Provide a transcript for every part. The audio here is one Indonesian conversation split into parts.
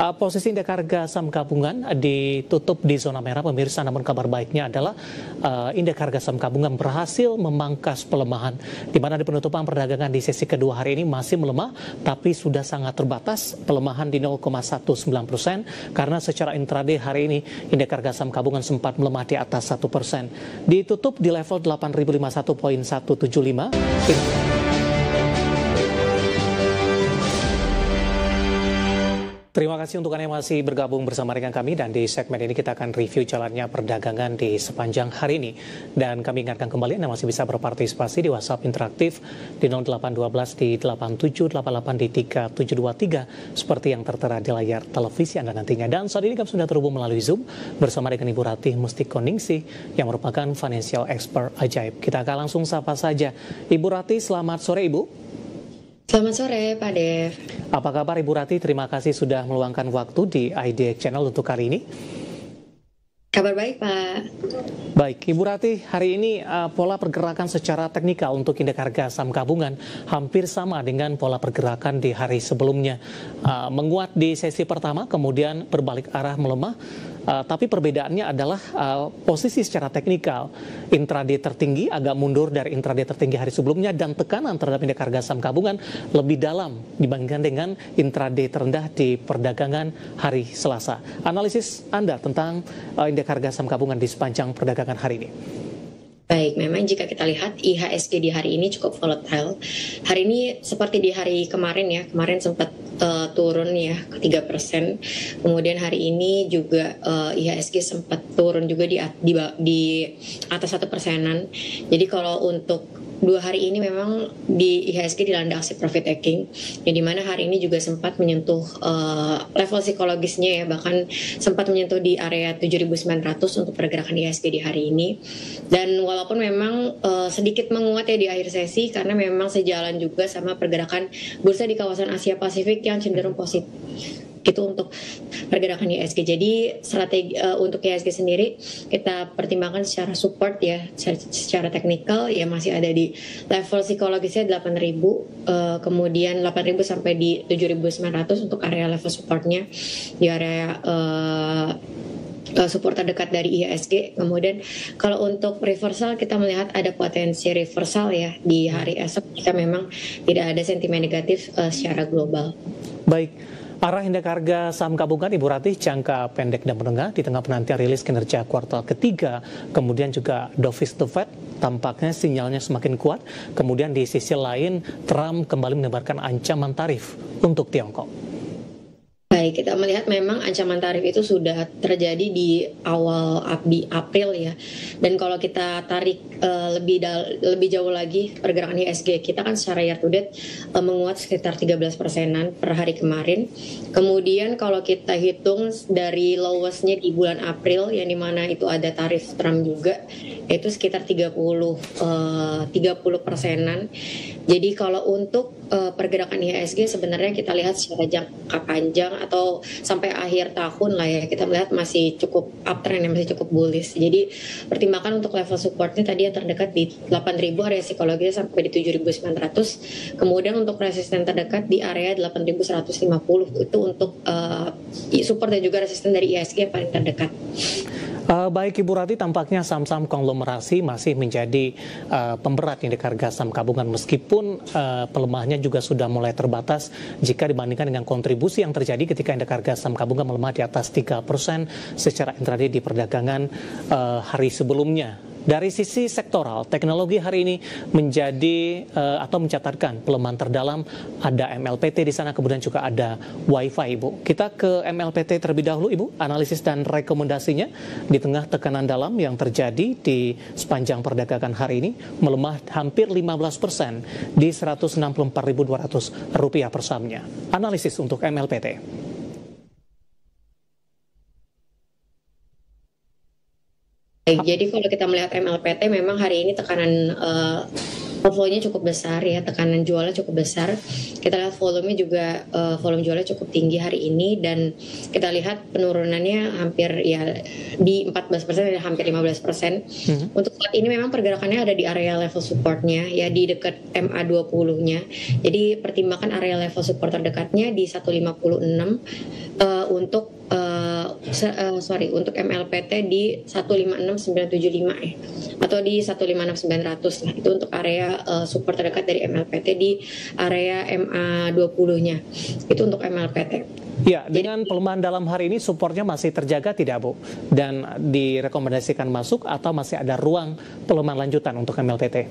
Posisi indeks harga saham gabungan ditutup di zona merah pemirsa, namun kabar baiknya adalah indeks harga saham gabungan berhasil memangkas pelemahan, di mana di penutupan perdagangan di sesi kedua hari ini masih melemah, tapi sudah sangat terbatas, pelemahan di 0,19%, karena secara intraday hari ini indeks harga saham gabungan sempat melemah di atas 1%. Ditutup di level 8.051.175. Terima kasih untuk Anda yang masih bergabung bersama dengan kami, dan di segmen ini kita akan review jalannya perdagangan di sepanjang hari ini. Dan kami ingatkan kembali Anda masih bisa berpartisipasi di WhatsApp interaktif di 0812 di 8788 di 3723 seperti yang tertera di layar televisi Anda nantinya. Dan saat ini kami sudah terhubung melalui Zoom bersama dengan Ibu Ratih Mustikoningsih yang merupakan financial expert ajaib. Kita akan langsung sapa saja. Ibu Ratih, selamat sore Ibu. Selamat sore Pak Dev. Apa kabar Ibu Ratih? Terima kasih sudah meluangkan waktu di IDX Channel untuk kali ini. Kabar baik Pak. Baik, Ibu Ratih, hari ini pola pergerakan secara teknikal untuk indeks harga saham gabungan hampir sama dengan pola pergerakan di hari sebelumnya. Menguat di sesi pertama, kemudian berbalik arah melemah. Tapi perbedaannya adalah posisi secara teknikal. Intraday tertinggi agak mundur dari intraday tertinggi hari sebelumnya, dan tekanan terhadap indeks harga saham gabungan lebih dalam dibandingkan dengan intraday terendah di perdagangan hari Selasa. Analisis Anda tentang indeks harga saham gabungan di sepanjang perdagangan hari ini? Baik, memang jika kita lihat IHSG di hari ini cukup volatile. Hari ini seperti di hari kemarin ya, kemarin sempat turun ya ke 3%. Kemudian hari ini juga IHSG sempat turun juga di atas 1%-an. Jadi kalau untuk 2 hari ini memang di IHSG dilanda aksi profit taking, yang dimana hari ini juga sempat menyentuh level psikologisnya ya, bahkan sempat menyentuh di area 7.900 untuk pergerakan IHSG di hari ini. Dan walaupun memang sedikit menguat ya di akhir sesi, karena memang sejalan juga sama pergerakan bursa di kawasan Asia Pasifik yang cenderung positif. Itu untuk pergerakan IHSG. Jadi strategi untuk IHSG sendiri kita pertimbangkan secara support ya, secara teknikal ya masih ada di level psikologisnya 8.000, kemudian 8.000 sampai di 7.900 untuk area level supportnya, di area support terdekat dari IHSG. Kemudian kalau untuk reversal, kita melihat ada potensi reversal ya di hari esok jika memang tidak ada sentimen negatif secara global. Baik. Arah indeks harga saham gabungan Ibu Ratih jangka pendek dan menengah di tengah penantian rilis kinerja kuartal ketiga, kemudian juga dovish the Fed tampaknya sinyalnya semakin kuat, kemudian di sisi lain Trump kembali menebarkan ancaman tarif untuk Tiongkok. Baik, kita melihat memang ancaman tarif itu sudah terjadi di April ya. Dan kalau kita tarik lebih jauh lagi pergerakan IHSG, kita kan secara year to date menguat sekitar 13%-an per hari kemarin. Kemudian kalau kita hitung dari lowestnya di bulan April, yang dimana itu ada tarif Trump juga, itu sekitar 30%-an. Jadi kalau untuk pergerakan IHSG sebenarnya kita lihat secara jangka panjang atau sampai akhir tahun lah ya, kita melihat masih cukup uptrend, masih cukup bullish. Jadi pertimbangkan untuk level supportnya tadi yang terdekat di 8.000 area psikologisnya sampai di 7.900. Kemudian untuk resisten terdekat di area 8.150 itu untuk support dan juga resisten dari IHSG yang paling terdekat. Baik Ibu Ratih, tampaknya saham-saham konglomerasi masih menjadi pemberat indeks harga saham gabungan, meskipun pelemahannya juga sudah mulai terbatas jika dibandingkan dengan kontribusi yang terjadi ketika indeks harga saham gabungan melemah di atas 3% secara intraday di perdagangan hari sebelumnya. Dari sisi sektoral, teknologi hari ini menjadi atau mencatatkan pelemahan terdalam. Ada MLPT di sana, kemudian juga ada Wi-Fi, Ibu. Kita ke MLPT terlebih dahulu, Ibu. Analisis dan rekomendasinya di tengah tekanan dalam yang terjadi di sepanjang perdagangan hari ini, melemah hampir 15% di Rp164.200 per sahamnya. Analisis untuk MLPT. Jadi kalau kita melihat MLPT, memang hari ini tekanan Outflow-nya cukup besar ya, tekanan jualnya cukup besar. Kita lihat volume juga volume jualnya cukup tinggi hari ini, dan kita lihat penurunannya hampir ya di 14% dan hampir 15%. Untuk saat ini memang pergerakannya ada di area level supportnya ya, di dekat MA20-nya. Jadi pertimbangkan area level support terdekatnya di 156 untuk untuk MLPT di 156975 ya, atau di 156900 lah. Itu untuk area support terdekat dari MLPT di area MA20-nya. Itu untuk MLPT. Ya, dengan pelemahan dalam hari ini supportnya masih terjaga tidak, Bu? Dan direkomendasikan masuk atau masih ada ruang pelemahan lanjutan untuk MLPT?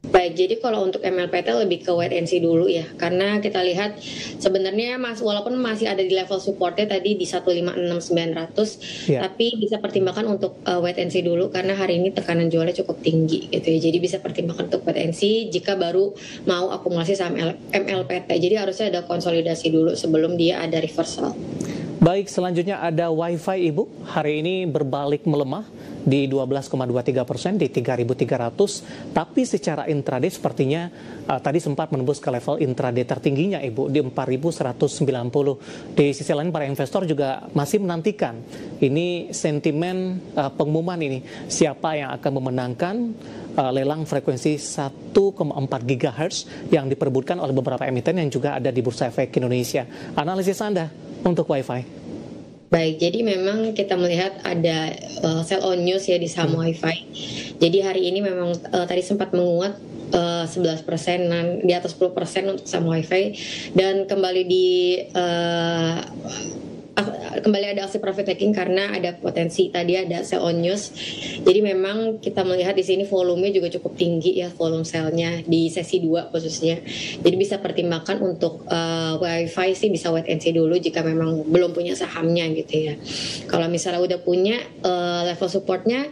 Baik, jadi kalau untuk MLPT lebih ke wait and see dulu ya, karena kita lihat sebenarnya walaupun masih ada di level supportnya tadi di 156900, tapi bisa pertimbangkan untuk wait and see dulu karena hari ini tekanan jualnya cukup tinggi gitu ya. Jadi bisa pertimbangkan untuk wait and see jika baru mau akumulasi saham MLPT. Jadi harusnya ada konsolidasi dulu sebelum dia ada reversal. Baik, selanjutnya ada WiFi, Ibu. Hari ini berbalik melemah di 12,23% di 3.300, tapi secara intraday sepertinya tadi sempat menembus ke level intraday tertingginya, Ibu, di 4.190. Di sisi lain para investor juga masih menantikan ini sentimen pengumuman ini, siapa yang akan memenangkan lelang frekuensi 1,4 GHz yang diperebutkan oleh beberapa emiten yang juga ada di Bursa Efek Indonesia. Analisis Anda untuk WiFi? Baik, jadi memang kita melihat ada sell on news ya di saham WiFi. Jadi hari ini memang tadi sempat menguat 11% dan di atas 10% untuk saham WiFi, dan kembali ada aksi profit taking karena ada potensi tadi ada sell on news. Jadi memang kita melihat di sini volumenya juga cukup tinggi ya, volume sell-nya di sesi 2 khususnya. Jadi bisa pertimbangkan untuk WiFi sih bisa wait and see dulu jika memang belum punya sahamnya gitu ya. Kalau misalnya udah punya level supportnya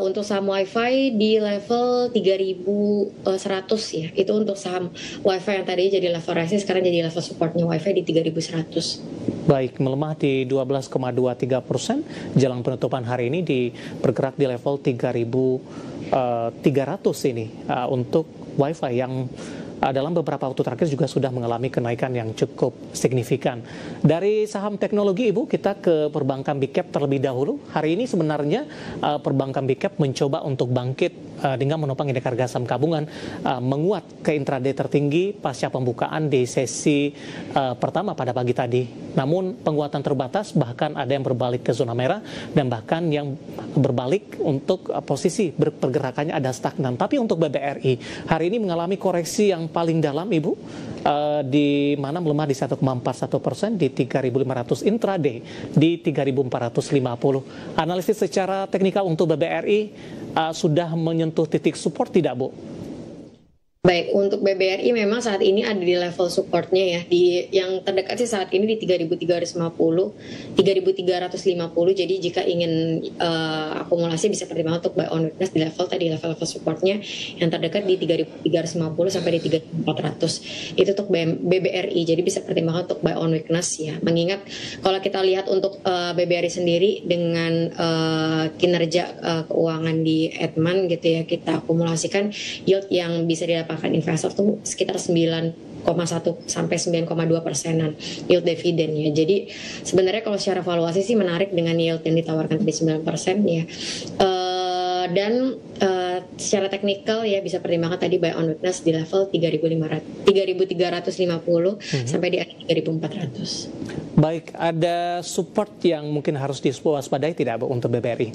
untuk saham WiFi di level 3.100 ya. Itu untuk saham WiFi yang tadi jadi level resistance, sekarang jadi level supportnya WiFi di 3.100. Baik, melemah di 12,23%, jelang penutupan hari ini bergerak di level 3.300 ini untuk WiFi yang dalam beberapa waktu terakhir juga sudah mengalami kenaikan yang cukup signifikan. Dari saham teknologi, Ibu, kita ke perbankan Big Cap terlebih dahulu. Hari ini sebenarnya perbankan Big Cap mencoba untuk bangkit dengan menopang indeks harga saham gabungan menguat ke intraday tertinggi pasca pembukaan di sesi pertama pada pagi tadi. Namun penguatan terbatas, bahkan ada yang berbalik ke zona merah dan bahkan yang berbalik untuk posisi pergerakannya ada stagnan. Tapi untuk BBRI hari ini mengalami koreksi yang paling dalam, Ibu, di mana melemah di 1,41% di 3.500 intraday di 3.450. Analisis secara teknikal untuk BBRI sudah menyentuh titik support tidak, Bu? Baik, untuk BBRI memang saat ini ada di level supportnya ya, yang terdekat sih saat ini di 3.350, 3.350. Jadi jika ingin akumulasi bisa pertimbangkan untuk buy on weakness di level supportnya yang terdekat di 3.350 sampai di 3.400. Itu untuk BBRI. Jadi bisa pertimbangkan untuk buy on weakness ya. Mengingat kalau kita lihat untuk BBRI sendiri dengan kinerja keuangan di Edman gitu ya, kita akumulasikan yield yang bisa didapatkan investor tuh sekitar 9,1 sampai 9,2% yield dividen ya. Jadi sebenarnya kalau secara valuasi sih menarik dengan yield yang ditawarkan di 9% ya. Dan secara teknikal ya bisa pertimbangkan tadi buy on weakness di level 3.350 sampai di 3.400. Baik, ada support yang mungkin harus diwaspadai tidak, Bu, untuk BBRI?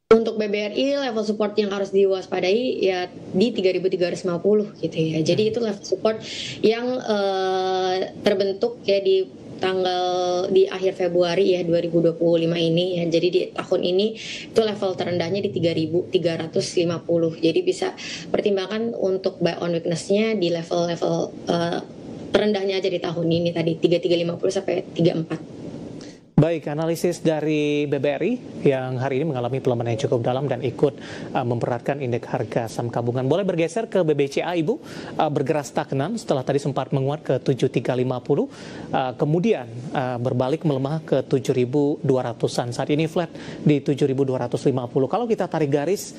Untuk BBRI level support yang harus diwaspadai ya di 3.350 gitu ya. Jadi itu level support yang terbentuk ya di akhir Februari ya 2025 ini ya. Jadi di tahun ini itu level terendahnya di 3.350. Jadi bisa pertimbangkan untuk buy on weakness-nya di level-level terendahnya aja di tahun ini tadi 3.350 sampai 34. Baik, analisis dari BBRI yang hari ini mengalami pelemahan yang cukup dalam dan ikut memberatkan indeks harga saham gabungan. Boleh bergeser ke BBCA, Ibu, bergerak stagnan setelah tadi sempat menguat ke 7.350, kemudian berbalik melemah ke 7.200-an. Saat ini flat di 7.250. Kalau kita tarik garis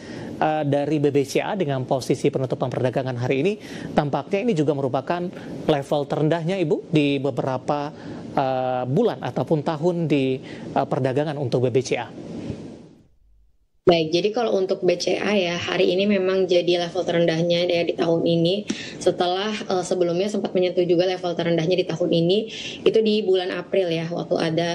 dari BBCA dengan posisi penutupan perdagangan hari ini, tampaknya ini juga merupakan level terendahnya, Ibu, di beberapa bulan ataupun tahun di perdagangan untuk BBCA. Baik, jadi kalau untuk BCA ya, hari ini memang jadi level terendahnya ya di tahun ini. Setelah sebelumnya sempat menyentuh juga level terendahnya di tahun ini, itu di bulan April ya, waktu ada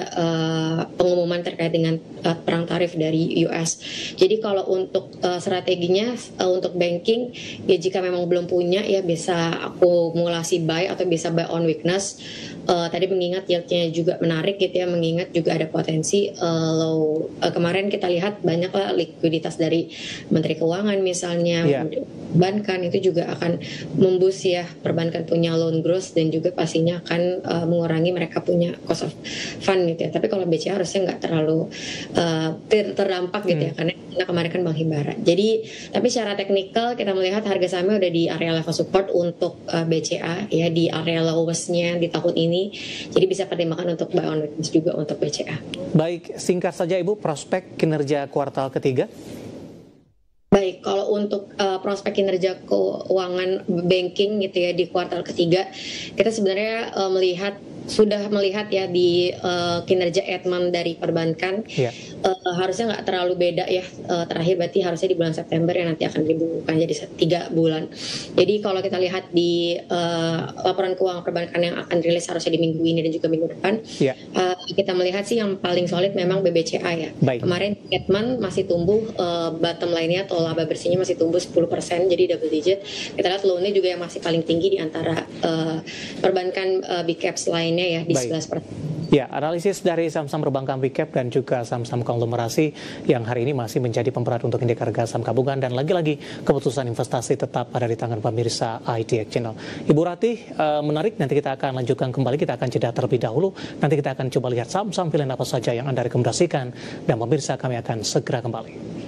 pengumuman terkait dengan perang tarif dari US. Jadi kalau untuk strateginya untuk banking, ya jika memang belum punya ya bisa akumulasi buy atau bisa buy on weakness. Tadi mengingat yieldnya juga menarik gitu ya, mengingat juga ada potensi low. Kemarin kita lihat banyaklah likuiditas dari Menteri Keuangan misalnya, perbankan itu juga akan memboost ya perbankan punya loan growth dan juga pastinya akan mengurangi mereka punya cost of fund gitu ya. Tapi kalau BCA harusnya nggak terlalu terdampak gitu ya, karena kemarin kan Bank Himbara. Jadi tapi secara teknikal kita melihat harga sahamnya udah di area level support untuk BCA ya, di area lowestnya di tahun ini. Jadi bisa pertimbangkan untuk buy on weakness juga untuk BCA. Baik, singkat saja Ibu, prospek kinerja kuartal ketiga? Baik, kalau untuk prospek kinerja keuangan banking gitu ya di kuartal ketiga, kita sebenarnya sudah melihat ya di kinerja Edman dari perbankan, harusnya nggak terlalu beda ya. Terakhir berarti harusnya di bulan September yang nanti akan dibukukan jadi 3 bulan. Jadi kalau kita lihat di laporan keuangan perbankan yang akan rilis harusnya di minggu ini dan juga minggu depan, kita melihat sih yang paling solid memang BBCA ya. Kemarin Edman masih tumbuh, bottom line-nya atau laba bersihnya masih tumbuh 10%, jadi double digit. Kita lihat loan-nya juga yang masih paling tinggi di antara perbankan big caps lainnya ya di 11%. Ya, analisis dari saham-saham perbankan big cap dan juga saham-saham konglomerasi yang hari ini masih menjadi pemberat untuk indeks harga saham gabungan, dan lagi-lagi keputusan investasi tetap ada di tangan pemirsa IDX Channel. Ibu Ratih, menarik, nanti kita akan lanjutkan kembali, kita akan jeda terlebih dahulu, nanti kita akan coba lihat saham-saham pilihan apa saja yang Anda rekomendasikan, dan pemirsa kami akan segera kembali.